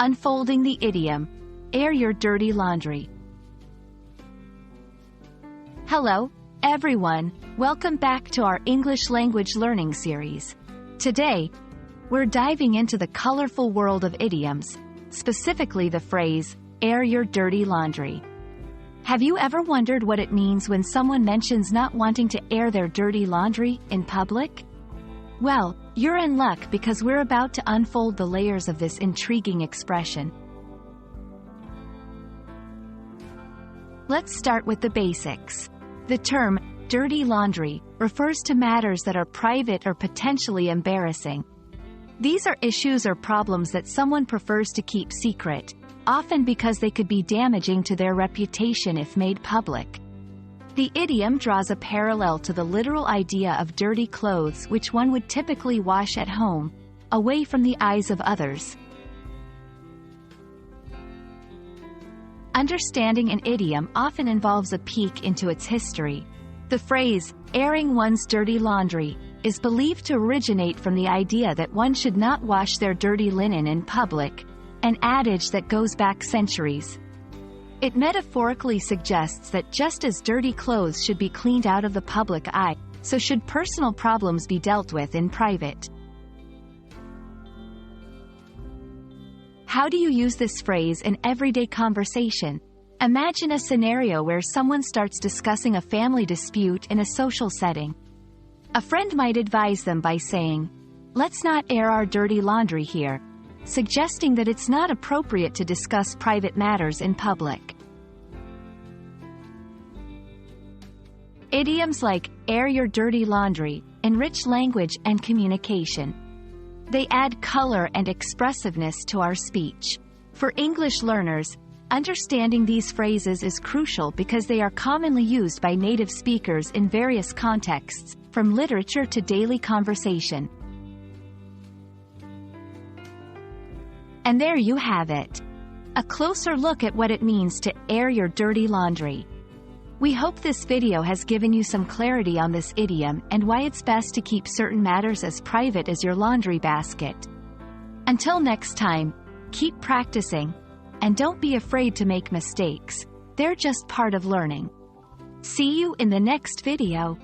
Unfolding the idiom, air your dirty laundry. Hello, everyone. Welcome back to our English language learning series. Today, we're diving into the colorful world of idioms, specifically the phrase, air your dirty laundry. Have you ever wondered what it means when someone mentions not wanting to air their dirty laundry in public? Well, you're in luck because we're about to unfold the layers of this intriguing expression. Let's start with the basics. The term, dirty laundry, refers to matters that are private or potentially embarrassing. These are issues or problems that someone prefers to keep secret, often because they could be damaging to their reputation if made public. The idiom draws a parallel to the literal idea of dirty clothes which one would typically wash at home, away from the eyes of others. Understanding an idiom often involves a peek into its history. The phrase, airing one's dirty laundry, is believed to originate from the idea that one should not wash their dirty linen in public, an adage that goes back centuries. It metaphorically suggests that just as dirty clothes should be cleaned out of the public eye, so should personal problems be dealt with in private. How do you use this phrase in everyday conversation? Imagine a scenario where someone starts discussing a family dispute in a social setting. A friend might advise them by saying, "Let's not air our dirty laundry here," suggesting that it's not appropriate to discuss private matters in public. Idioms like, air your dirty laundry, enrich language and communication. They add color and expressiveness to our speech. For English learners, understanding these phrases is crucial because they are commonly used by native speakers in various contexts, from literature to daily conversation. And there you have it. A closer look at what it means to air your dirty laundry. We hope this video has given you some clarity on this idiom and why it's best to keep certain matters as private as your laundry basket. Until next time, keep practicing, and don't be afraid to make mistakes. They're just part of learning. See you in the next video.